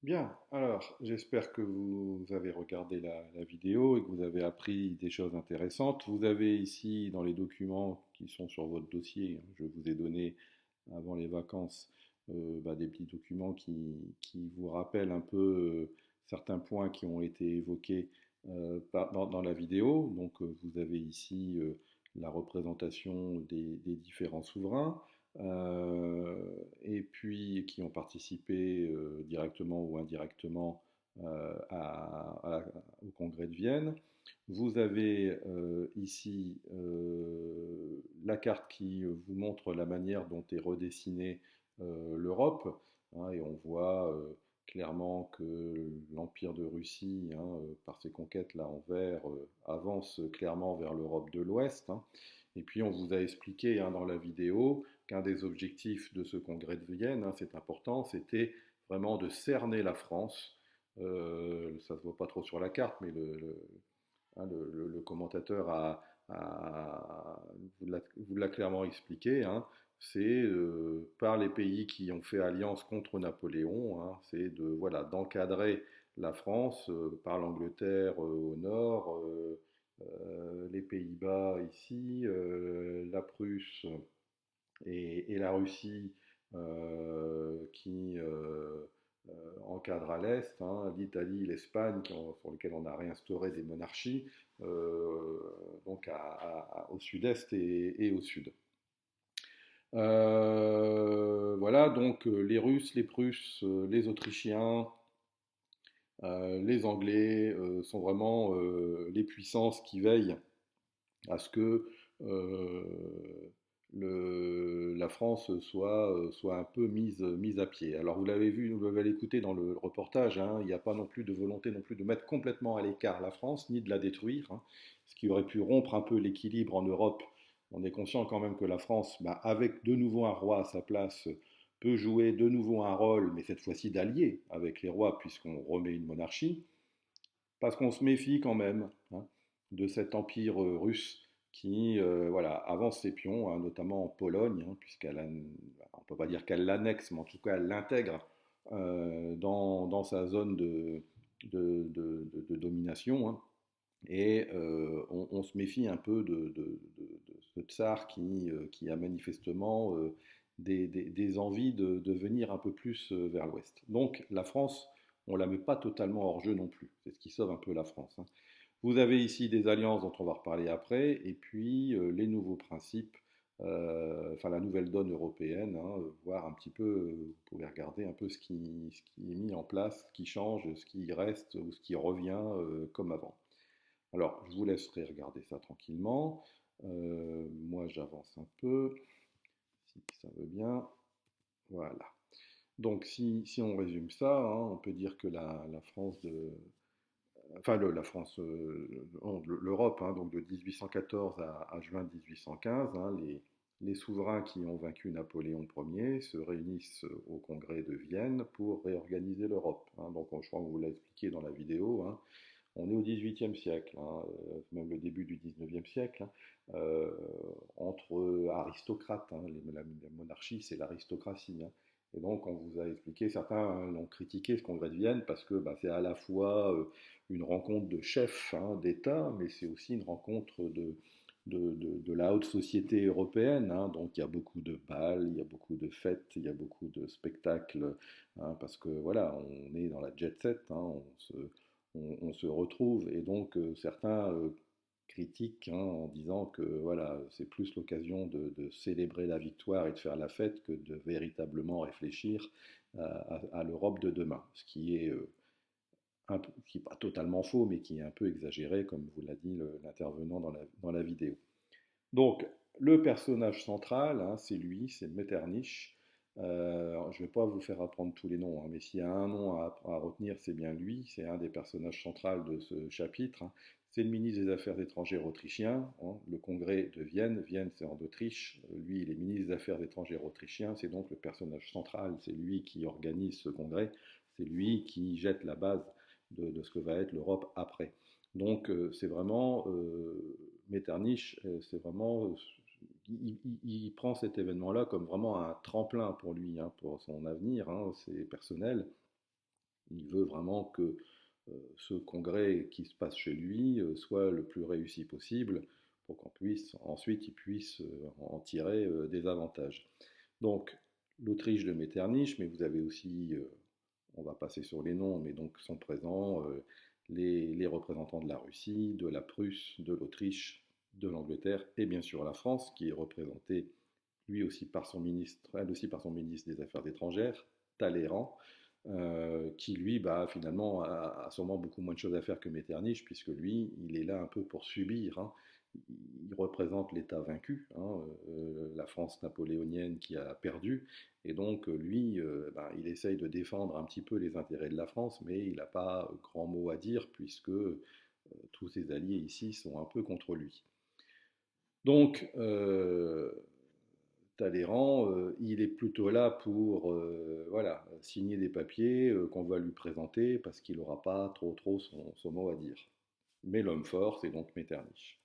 Bien, alors j'espère que vous avez regardé la vidéo et que vous avez appris des choses intéressantes. Vous avez ici dans les documents qui sont sur votre dossier, je vous ai donné avant les vacances des petits documents qui vous rappellent un peu certains points qui ont été évoqués dans la vidéo. Donc vous avez ici la représentation des différents souverains et puis qui ont participé directement ou indirectement au congrès de Vienne. Vous avez ici la carte qui vous montre la manière dont est redessinée l'Europe, hein, et on voit clairement que l'Empire de Russie, hein, par ses conquêtes là en vert, avance clairement vers l'Europe de l'Ouest, hein. Et puis on vous a expliqué, hein, dans la vidéo qu'un des objectifs de ce congrès de Vienne, hein, c'est important, c'était vraiment de cerner la France. Ça ne se voit pas trop sur la carte, mais hein, le commentateur vous l'a clairement expliqué, hein. C'est par les pays qui ont fait alliance contre Napoléon, hein, c'est de voilà d'encadrer la France par l'Angleterre au nord, les Pays-Bas ici, la Prusse et la Russie qui encadre à l'est, hein, l'Italie, l'Espagne, pour lesquelles on a réinstauré des monarchies, euh, donc au sud-est et au sud. Voilà, donc les Russes, les Prusses, les Autrichiens, les Anglais sont vraiment les puissances qui veillent à ce que euh, la France soit un peu mise à pied. Alors vous l'avez vu, vous l'avez écouté dans le reportage, hein, il n'y a pas non plus de volonté non plus de mettre complètement à l'écart la France, ni de la détruire, hein, ce qui aurait pu rompre un peu l'équilibre en Europe. On est conscient quand même que la France, bah, avec de nouveau un roi à sa place, peut jouer de nouveau un rôle, mais cette fois-ci d'allié avec les rois, puisqu'on remet une monarchie, parce qu'on se méfie quand même, hein, de cet empire russe qui voilà, avance ses pions, hein, notamment en Pologne, hein, on ne peut pas dire qu'elle l'annexe, mais en tout cas elle l'intègre dans sa zone de domination, hein. Et on se méfie un peu de ce tsar qui a manifestement des envies de venir un peu plus vers l'ouest. Donc la France, on ne la met pas totalement hors jeu non plus. C'est ce qui sauve un peu la France, hein. Vous avez ici des alliances dont on va reparler après, et puis les nouveaux principes, enfin la nouvelle donne européenne, hein, voir un petit peu, vous pouvez regarder un peu ce qui est mis en place, ce qui change, ce qui reste ou ce qui revient comme avant. Alors, je vous laisserai regarder ça tranquillement. Moi, j'avance un peu, si ça veut bien. Voilà. Donc, si on résume ça, hein, on peut dire que la France enfin la France, l'Europe, hein, donc de 1814 à juin 1815, hein, les souverains qui ont vaincu Napoléon Ier se réunissent au congrès de Vienne pour réorganiser l'Europe, hein. Donc, je crois qu'on vous l'a expliqué dans la vidéo, hein. On est au XVIIIe siècle, hein, même le début du XIXe siècle, hein, entre aristocrates, hein, la monarchie, c'est l'aristocratie, hein. Et donc, on vous a expliqué, certains l'ont critiqué ce congrès de Vienne parce que bah, c'est à la fois une rencontre de chefs, hein, d'État, mais c'est aussi une rencontre de la haute société européenne, hein. Donc, il y a beaucoup de bals, il y a beaucoup de fêtes, il y a beaucoup de spectacles, hein, parce que voilà, on est dans la jet set, hein, on se retrouve. Et donc certains critiquent, hein, en disant que voilà, c'est plus l'occasion de célébrer la victoire et de faire la fête que de véritablement réfléchir à l'Europe de demain. Ce qui est qui n'est pas totalement faux, mais qui est un peu exagéré, comme vous l'a dit l'intervenant dans la vidéo. Donc, le personnage central, hein, c'est lui, c'est Metternich. Je ne vais pas vous faire apprendre tous les noms, hein, mais s'il y a un nom à retenir, c'est bien lui. C'est un des personnages centraux de ce chapitre, hein. C'est le ministre des Affaires étrangères autrichien, hein, le congrès de Vienne. Vienne, c'est en Autriche. Lui, il est ministre des Affaires étrangères autrichien. C'est donc le personnage central. C'est lui qui organise ce congrès. C'est lui qui jette la base de ce que va être l'Europe après. Donc, c'est vraiment Metternich, c'est vraiment, il prend cet événement-là comme vraiment un tremplin pour lui, hein, pour son avenir, hein, c'est personnel. Il veut vraiment que ce congrès qui se passe chez lui soit le plus réussi possible pour qu'on puisse ensuite il puisse en tirer des avantages. Donc l'Autriche de Metternich, mais vous avez aussi, on va passer sur les noms, mais donc sont présents les représentants de la Russie, de la Prusse, de l'Autriche, de l'Angleterre et bien sûr la France qui est représentée lui aussi par son ministre, elle aussi par son ministre des Affaires étrangères, Talleyrand, qui lui, bah, finalement, a sûrement beaucoup moins de choses à faire que Metternich, puisque lui, il est là un peu pour subir. Hein. Il représente l'État vaincu, hein, la France napoléonienne qui a perdu, et donc lui, ben, il essaye de défendre un petit peu les intérêts de la France, mais il n'a pas grand mot à dire, puisque tous ses alliés ici sont un peu contre lui. Donc, Talleyrand, il est plutôt là pour voilà, signer des papiers qu'on va lui présenter parce qu'il n'aura pas trop son mot à dire. Mais l'homme fort, c'est donc Metternich.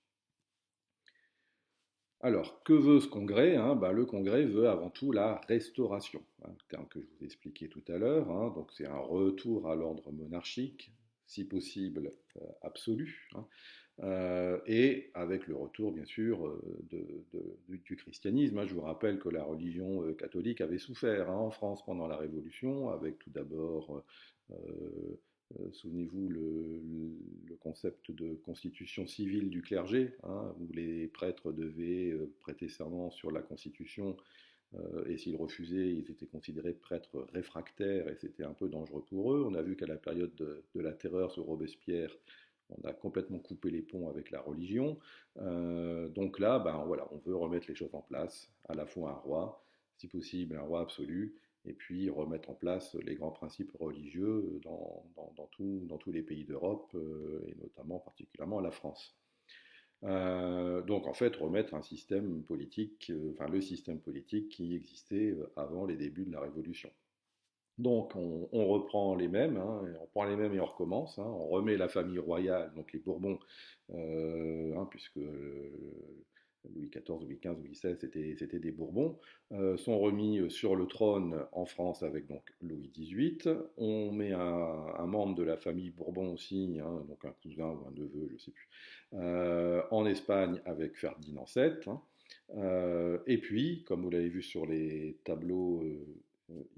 Alors, que veut ce congrès, hein? Ben, le congrès veut avant tout la restauration, hein, terme que je vous expliquais tout à l'heure. Hein, donc c'est un retour à l'ordre monarchique, si possible absolu, hein, et avec le retour, bien sûr, du christianisme. Hein. Je vous rappelle que la religion catholique avait souffert hein, en France pendant la Révolution, avec tout d'abord, souvenez-vous, le concept de constitution civile du clergé, hein, où les prêtres devaient prêter serment sur la Constitution, et s'ils refusaient, ils étaient considérés prêtres réfractaires, et c'était un peu dangereux pour eux. On a vu qu'à la période de la terreur sous Robespierre, on a complètement coupé les ponts avec la religion. Donc là, ben, voilà, on veut remettre les choses en place, à la fois un roi, si possible un roi absolu, et puis remettre en place les grands principes religieux dans tous les pays d'Europe, et notamment particulièrement la France. Donc en fait, remettre un système politique, enfin le système politique qui existait avant les débuts de la Révolution. Donc on reprend les mêmes, hein, on prend les mêmes et on recommence. Hein, on remet la famille royale, donc les Bourbons, hein, puisque Louis XIV, Louis XV, Louis XVI, c'était des Bourbons, sont remis sur le trône en France avec donc Louis XVIII. On met un membre de la famille Bourbon aussi, hein, donc un cousin ou un neveu, je ne sais plus, en Espagne avec Ferdinand VII. Hein, et puis, comme vous l'avez vu sur les tableaux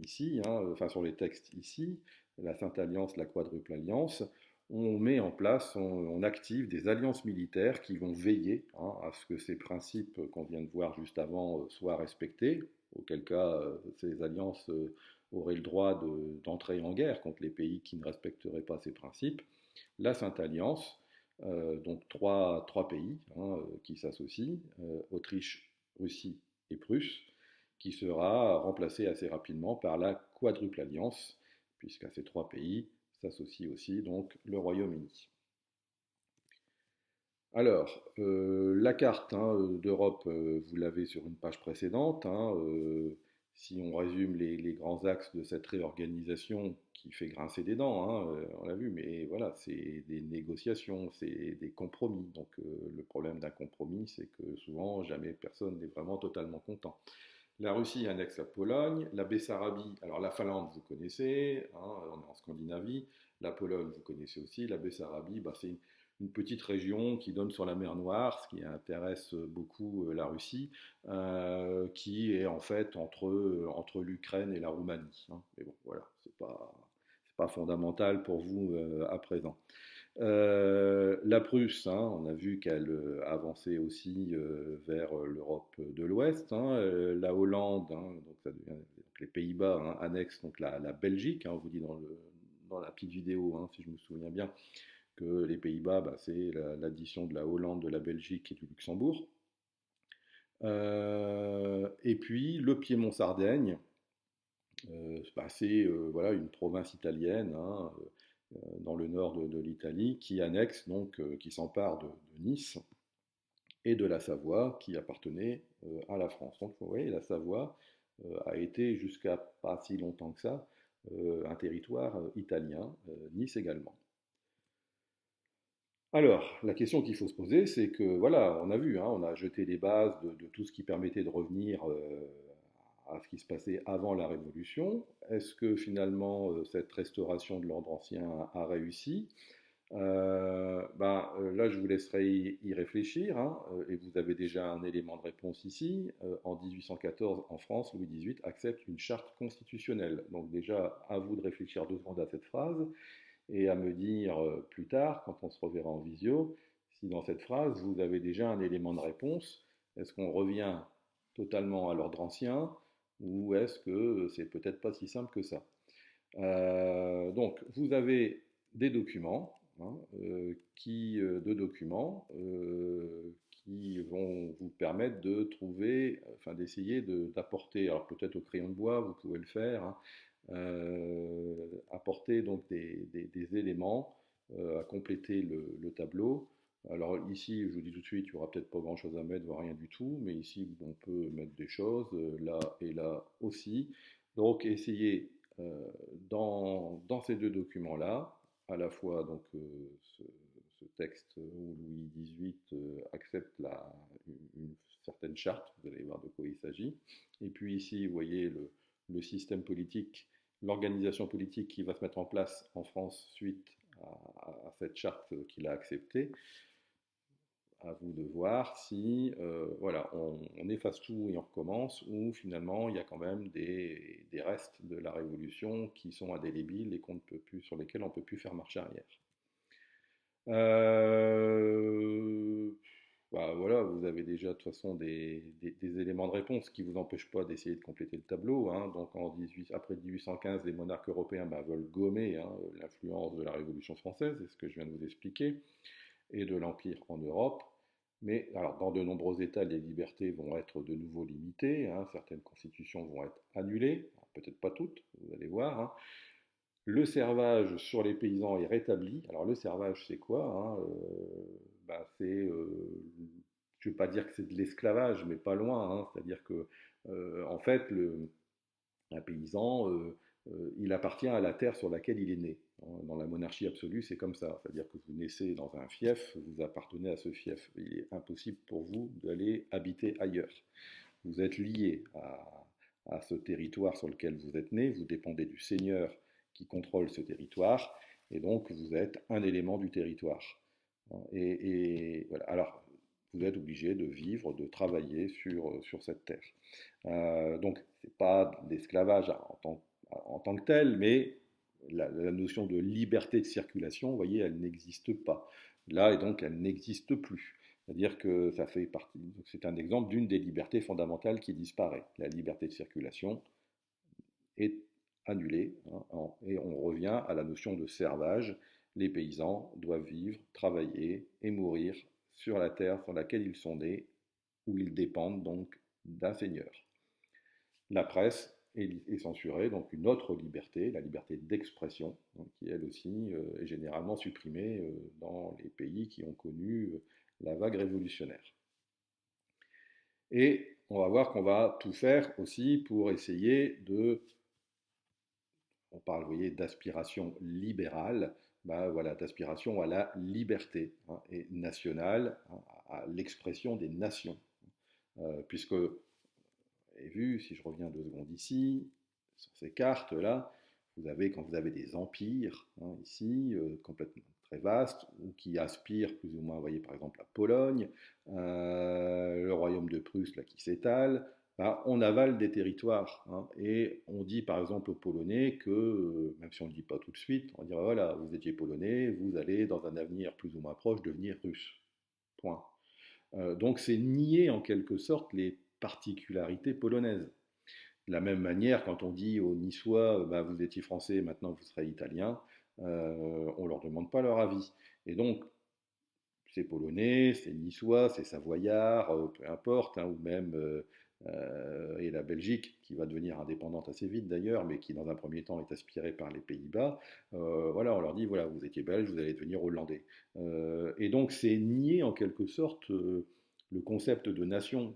ici, hein, enfin sur les textes ici, la Sainte Alliance, la Quadruple Alliance, on met en place, on active des alliances militaires qui vont veiller hein, à ce que ces principes qu'on vient de voir juste avant soient respectés, auquel cas ces alliances auraient le droit d'entrer en guerre contre les pays qui ne respecteraient pas ces principes. La Sainte Alliance, donc trois pays hein, qui s'associent, Autriche, Russie et Prusse, qui sera remplacée assez rapidement par la Quadruple Alliance, puisqu'à ces trois pays s'associe aussi donc le Royaume-Uni. Alors, la carte hein, d'Europe, vous l'avez sur une page précédente. Hein, si on résume les grands axes de cette réorganisation qui fait grincer des dents, hein, on l'a vu, mais voilà, c'est des négociations, c'est des compromis. Donc le problème d'un compromis, c'est que souvent, jamais personne n'est vraiment totalement content. La Russie annexe la Pologne, la Bessarabie, alors la Finlande, vous connaissez, hein, on est en Scandinavie, la Pologne, vous connaissez aussi, la Bessarabie, bah, c'est une petite région qui donne sur la mer Noire, ce qui intéresse beaucoup la Russie, qui est en fait entre l'Ukraine et la Roumanie. Hein. Mais bon, voilà, c'est pas fondamental pour vous à présent. La Prusse, hein, on a vu qu'elle avançait aussi vers l'Europe de l'Ouest. Hein, la Hollande, hein, donc, donc les Pays-Bas hein, annexent donc la Belgique. Hein, on vous dit dans la petite vidéo, hein, si je me souviens bien, que les Pays-Bas, bah, c'est l'addition de la Hollande, de la Belgique et du Luxembourg. Et puis le Piémont-Sardaigne, bah, c'est voilà, une province italienne. Hein, dans le nord de l'Italie, qui annexe, donc, qui s'empare de Nice et de la Savoie, qui appartenait à la France. Donc, vous voyez, la Savoie a été, jusqu'à pas si longtemps que ça, un territoire italien, Nice également. Alors, la question qu'il faut se poser, c'est que, voilà, on a vu, hein, on a jeté les bases de tout ce qui permettait de revenir à ce qui se passait avant la Révolution. Est-ce que finalement cette restauration de l'ordre ancien a réussi? Là, je vous laisserai y réfléchir, hein, et vous avez déjà un élément de réponse ici. En 1814, en France, Louis XVIII accepte une charte constitutionnelle. Donc déjà, à vous de réfléchir 2 secondes à cette phrase et à me dire plus tard, quand on se reverra en visio, si dans cette phrase, vous avez déjà un élément de réponse. Est-ce qu'on revient totalement à l'ordre ancien ou est-ce que c'est peut-être pas si simple que ça? Donc, vous avez des documents, hein, deux documents qui vont vous permettre de trouver, enfin d'essayer d'apporter, alors peut-être au crayon de bois, vous pouvez le faire, hein, apporter donc des éléments à compléter le tableau. Alors ici, je vous dis tout de suite, il n'y aura peut-être pas grand-chose à mettre, voire rien du tout, mais ici, on peut mettre des choses, là et là aussi. Donc, essayez dans ces deux documents-là, à la fois donc, ce texte où Louis XVIII accepte une certaine charte, vous allez voir de quoi il s'agit, et puis ici, vous voyez le système politique, l'organisation politique qui va se mettre en place en France suite à cette charte qu'il a acceptée. À vous de voir si voilà, on efface tout et on recommence, ou finalement il y a quand même des restes de la Révolution qui sont indélébiles et qu'on ne peut plus, sur lesquels on ne peut plus faire marche arrière. Euh, voilà, vous avez déjà de toute façon des éléments de réponse qui ne vous empêchent pas d'essayer de compléter le tableau, hein. Donc après 1815, les monarques européens veulent gommer, hein, l'influence de la Révolution française, c'est ce que je viens de vous expliquer, et de l'Empire en Europe. Mais alors, dans de nombreux États, les libertés vont être de nouveau limitées, hein, certaines constitutions vont être annulées, peut-être pas toutes, vous allez voir, hein. Le servage sur les paysans est rétabli. Alors le servage, c'est quoi, hein, je ne vais pas dire que c'est de l'esclavage, mais pas loin, hein. C'est-à-dire que, en fait, un paysan, il appartient à la terre sur laquelle il est né. Dans la monarchie absolue, c'est comme ça. C'est-à-dire que vous naissez dans un fief, vous appartenez à ce fief. Il est impossible pour vous d'aller habiter ailleurs. Vous êtes lié à ce territoire sur lequel vous êtes né, vous dépendez du seigneur qui contrôle ce territoire, et donc vous êtes un élément du territoire. Et voilà. Alors, vous êtes obligé de vivre, de travailler sur cette terre. Donc, ce n'est pas de l'esclavage en tant que tel, mais la notion de liberté de circulation, vous voyez, elle n'existe pas. Là, et donc, elle n'existe plus. C'est-à-dire que ça fait partie, c'est un exemple d'une des libertés fondamentales qui disparaît. La liberté de circulation est annulée, hein, et on revient à la notion de servage. Les paysans doivent vivre, travailler et mourir sur la terre sur laquelle ils sont nés, où ils dépendent donc d'un seigneur. La presse est censurée, donc une autre liberté, la liberté d'expression, qui elle aussi est généralement supprimée dans les pays qui ont connu la vague révolutionnaire. Et on va voir qu'on va tout faire aussi pour essayer on parle, vous voyez, d'aspiration libérale, voilà, d'aspiration à la liberté, hein, et nationale, hein, à l'expression des nations. Puisque, et vu, si je reviens 2 secondes ici, sur ces cartes-là, quand vous avez des empires, hein, ici, complètement très vastes, ou qui aspirent plus ou moins, vous voyez par exemple la Pologne, le royaume de Prusse là, qui s'étale, on avale des territoires, hein, et on dit par exemple aux Polonais que, même si on ne le dit pas tout de suite, on va dire voilà, vous étiez Polonais, vous allez dans un avenir plus ou moins proche devenir Russe. Point. Donc c'est nier en quelque sorte les particularités polonaises. De la même manière, quand on dit aux Niçois, vous étiez français, maintenant vous serez italien, on ne leur demande pas leur avis. Et donc, c'est polonais, c'est niçois, c'est savoyard, peu importe, hein, ou même et la Belgique, qui va devenir indépendante assez vite d'ailleurs, mais qui dans un premier temps est aspirée par les Pays-Bas. Voilà, on leur dit, voilà, vous étiez belge, vous allez devenir hollandais. Et donc c'est nier en quelque sorte le concept de nation.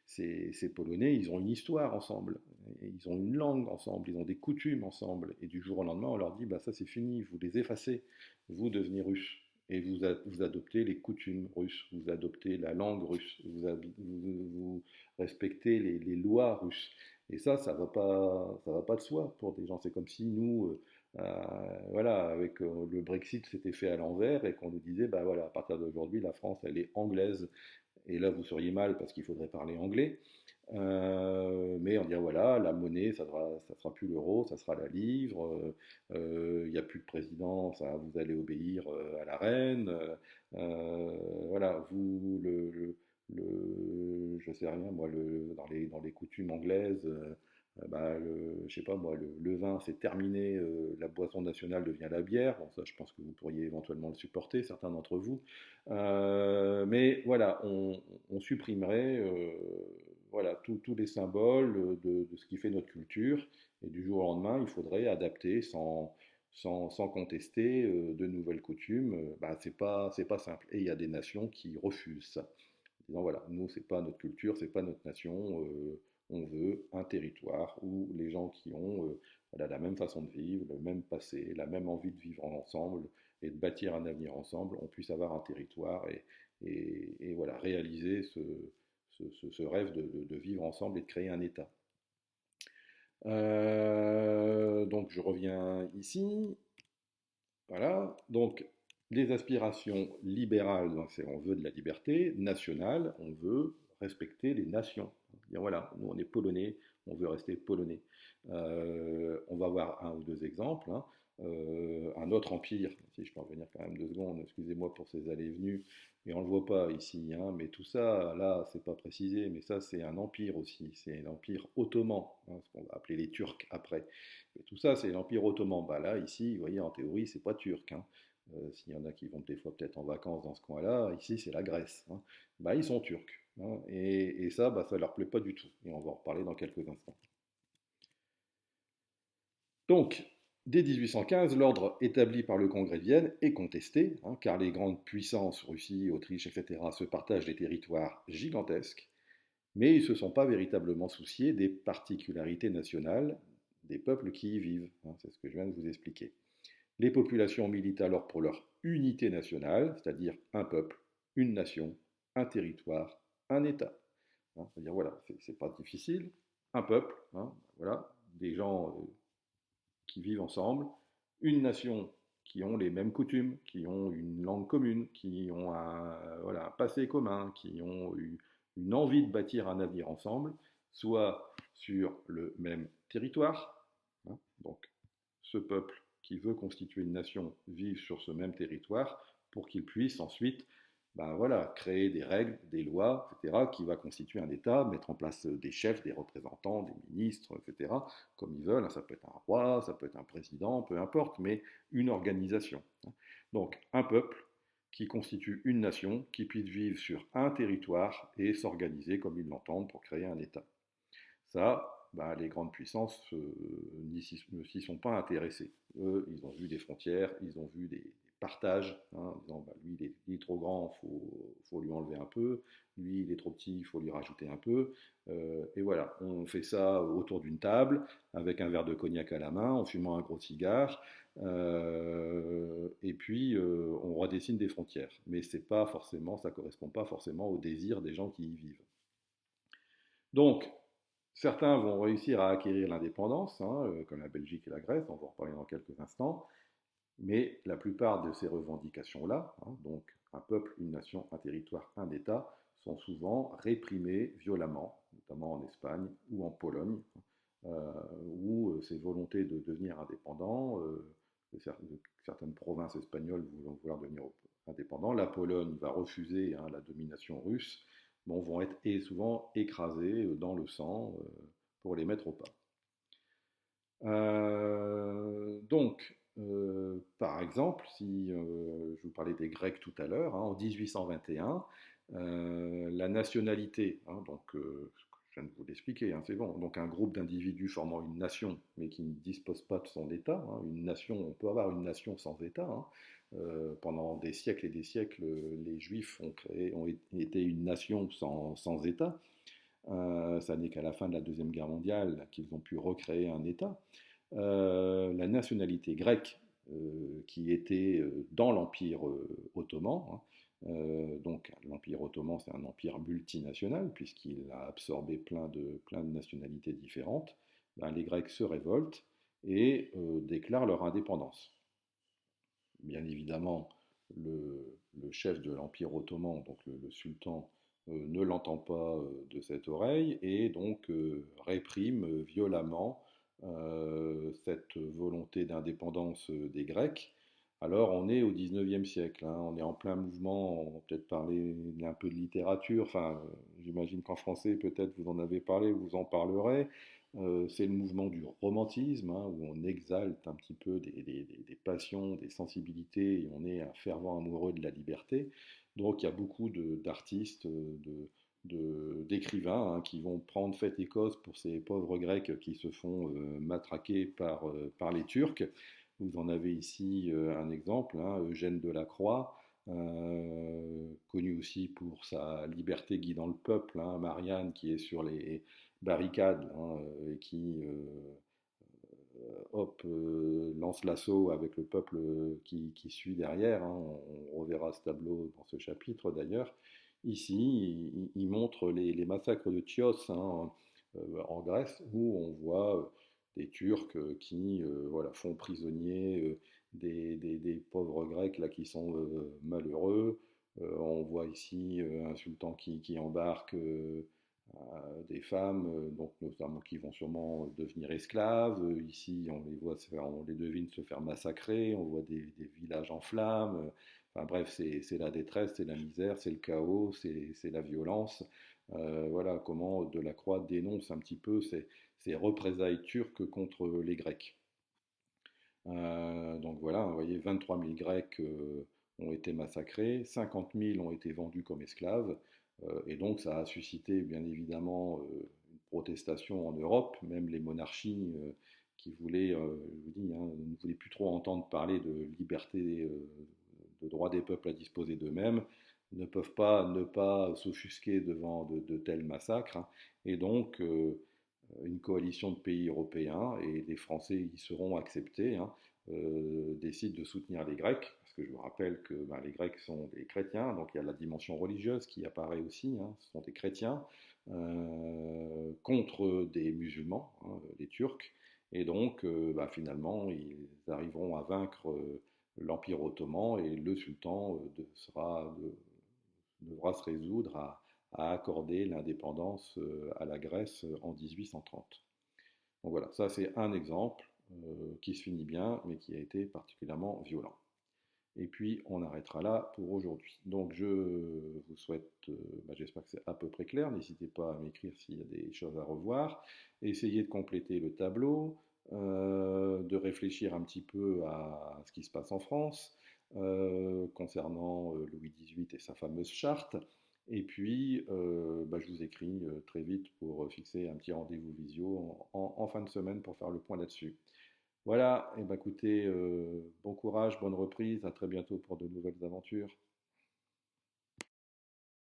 Ces Polonais, ils ont une histoire ensemble, ils ont une langue ensemble, ils ont des coutumes ensemble, et du jour au lendemain, on leur dit, ça c'est fini, vous les effacez, vous devenez russes. et vous adoptez les coutumes russes, vous adoptez la langue russe, vous respectez les lois russes. Et ça va pas de soi pour des gens. C'est comme si nous, voilà, avec le Brexit, c'était fait à l'envers et qu'on nous disait, bah voilà, à partir d'aujourd'hui, la France, elle est anglaise. Et là, vous seriez mal parce qu'il faudrait parler anglais. Mais on dirait voilà, la monnaie, ça sera plus l'euro, ça sera la livre. Il n'y a plus de président, ça, vous allez obéir à la reine. Voilà, vous, je sais rien, moi, dans les coutumes anglaises, bah, je sais pas moi, le vin c'est terminé, la boisson nationale devient la bière. Bon, ça, je pense que vous pourriez éventuellement le supporter, certains d'entre vous. Mais voilà, on supprimerait voilà, tous les symboles de ce qui fait notre culture, et du jour au lendemain, il faudrait adapter sans contester de nouvelles coutumes. Bah, c'est pas simple. Et il y a des nations qui refusent ça, en disant voilà, nous, c'est pas notre culture, c'est pas notre nation, on veut un territoire où les gens qui ont voilà, la même façon de vivre, le même passé, la même envie de vivre ensemble et de bâtir un avenir ensemble, on puisse avoir un territoire et voilà, réaliser ce rêve de vivre ensemble et de créer un État. Donc je reviens ici. Voilà. Donc les aspirations libérales, donc on veut de la liberté. Nationale, on veut respecter les nations. Dire voilà, nous on est polonais, on veut rester polonais. On va voir un ou deux exemples, hein. Un autre empire, si je peux en revenir quand même 2 secondes, excusez-moi pour ces allées et venues, et on ne le voit pas ici, hein, mais tout ça, là, c'est pas précisé, mais ça, c'est un empire aussi, c'est l'empire ottoman, hein, ce qu'on va appeler les Turcs après. Et tout ça, c'est l'empire ottoman. Bah là, ici, vous voyez, en théorie, c'est pas turc, hein. S'il y en a qui vont des fois peut-être en vacances dans ce coin-là, ici, c'est la Grèce, hein. Bah, ils sont turcs, hein, et ça, bah, ça leur plaît pas du tout, et on va en reparler dans quelques instants. Donc, dès 1815, l'ordre établi par le Congrès de Vienne est contesté, hein, car les grandes puissances, Russie, Autriche, etc., se partagent des territoires gigantesques, mais ils ne se sont pas véritablement souciés des particularités nationales des peuples qui y vivent, hein, c'est ce que je viens de vous expliquer. Les populations militent alors pour leur unité nationale, c'est-à-dire un peuple, une nation, un territoire, un État. Hein, c'est-à-dire, voilà, c'est pas difficile, un peuple, hein, voilà, des gens qui vivent ensemble, une nation qui ont les mêmes coutumes, qui ont une langue commune, qui ont voilà, un passé commun, qui ont eu une envie de bâtir un avenir ensemble, soit sur le même territoire, hein, donc ce peuple qui veut constituer une nation vive sur ce même territoire pour qu'il puisse ensuite ben voilà, créer des règles, des lois, etc., qui va constituer un État, mettre en place des chefs, des représentants, des ministres, etc., comme ils veulent. Ça peut être un roi, ça peut être un président, peu importe, mais une organisation. Donc un peuple qui constitue une nation, qui puisse vivre sur un territoire et s'organiser comme ils l'entendent pour créer un État. Ça, bah, les grandes puissances ne s'y sont pas intéressées. Eux, ils ont vu des frontières, ils ont vu des partages, hein, en disant bah, lui, il est trop grand, faut lui enlever un peu, lui, il est trop petit, il faut lui rajouter un peu. Et voilà, on fait ça autour d'une table, avec un verre de cognac à la main, en fumant un gros cigare, et puis on redessine des frontières. Mais c'est pas forcément, ça correspond pas forcément au désir des gens qui y vivent. Donc, certains vont réussir à acquérir l'indépendance, hein, comme la Belgique et la Grèce, on va en reparler dans quelques instants, mais la plupart de ces revendications-là, hein, donc un peuple, une nation, un territoire, un État, sont souvent réprimées violemment, notamment en Espagne ou en Pologne, où ces volontés de devenir indépendants, de certaines provinces espagnoles vont vouloir devenir indépendants, la Pologne va refuser hein, la domination russe, bon, vont être souvent écrasés dans le sang pour les mettre au pas. Donc, par exemple, si je vous parlais des Grecs tout à l'heure, hein, en 1821, la nationalité, hein, donc je viens de vous l'expliquer, hein, c'est bon, donc un groupe d'individus formant une nation, mais qui ne dispose pas de son État, hein, une nation, on peut avoir une nation sans État, hein, pendant des siècles et des siècles, les Juifs ont été une nation sans État. Ça n'est qu'à la fin de la Deuxième Guerre mondiale qu'ils ont pu recréer un État. La nationalité grecque qui était dans l'Empire ottoman. Hein. Donc l'Empire ottoman, c'est un empire multinational, puisqu'il a absorbé plein de nationalités différentes. Ben, les Grecs se révoltent et déclarent leur indépendance. Bien évidemment, le chef de l'Empire ottoman, donc le sultan, ne l'entend pas de cette oreille et donc réprime violemment cette volonté d'indépendance des Grecs. Alors on est au 19e siècle, hein, on est en plein mouvement, on va peut-être parler un peu de littérature, enfin j'imagine qu'en français peut-être vous en avez parlé, vous en parlerez. C'est le mouvement du romantisme, hein, où on exalte un petit peu des passions, des sensibilités, et on est un fervent amoureux de la liberté. Donc il y a beaucoup d'artistes, d'écrivains hein, qui vont prendre fait et cause pour ces pauvres Grecs qui se font matraquer par les Turcs. Vous en avez ici un exemple, hein, Eugène Delacroix, connu aussi pour sa liberté guidant le peuple, hein, Marianne qui est sur les barricades hein, et qui hop, lance l'assaut avec le peuple qui suit derrière. Hein. On reverra ce tableau dans ce chapitre d'ailleurs. Ici, il montre les massacres de Chios hein, en Grèce, où on voit des Turcs qui voilà, font prisonnier des pauvres Grecs là, qui sont malheureux. On voit ici un sultan qui embarque des femmes, donc notamment qui vont sûrement devenir esclaves. Ici, on les voit on les devine se faire massacrer, on voit des villages en flammes. Enfin bref, c'est la détresse, c'est la misère, c'est le chaos, c'est la violence. Voilà comment Delacroix dénonce un petit peu ces représailles turques contre les Grecs. Donc voilà, vous voyez, 23 000 Grecs ont été massacrés, 50 000 ont été vendus comme esclaves, et donc ça a suscité bien évidemment une protestation en Europe, même les monarchies qui voulaient, je vous dis, hein, ne voulaient plus trop entendre parler de liberté, de droit des peuples à disposer d'eux-mêmes, ne peuvent pas ne pas s'offusquer devant de tels massacres, hein, et donc une coalition de pays européens, et les Français y seront acceptés, hein, décident de soutenir les Grecs, parce que je vous rappelle que ben, les Grecs sont des chrétiens, donc il y a la dimension religieuse qui apparaît aussi, hein, ce sont des chrétiens, contre des musulmans, hein, les Turcs, et donc ben, finalement ils arriveront à vaincre l'Empire ottoman, et le sultan devra se résoudre à accorder l'indépendance à la Grèce en 1830. Donc voilà, ça c'est un exemple qui se finit bien, mais qui a été particulièrement violent. Et puis on arrêtera là pour aujourd'hui. Donc je vous souhaite, bah, j'espère que c'est à peu près clair, n'hésitez pas à m'écrire s'il y a des choses à revoir, essayez de compléter le tableau, de réfléchir un petit peu à ce qui se passe en France concernant Louis XVIII et sa fameuse charte. Et puis, bah, je vous écris très vite pour fixer un petit rendez-vous visio en fin de semaine pour faire le point là-dessus. Voilà, et bah, écoutez, bon courage, bonne reprise, à très bientôt pour de nouvelles aventures.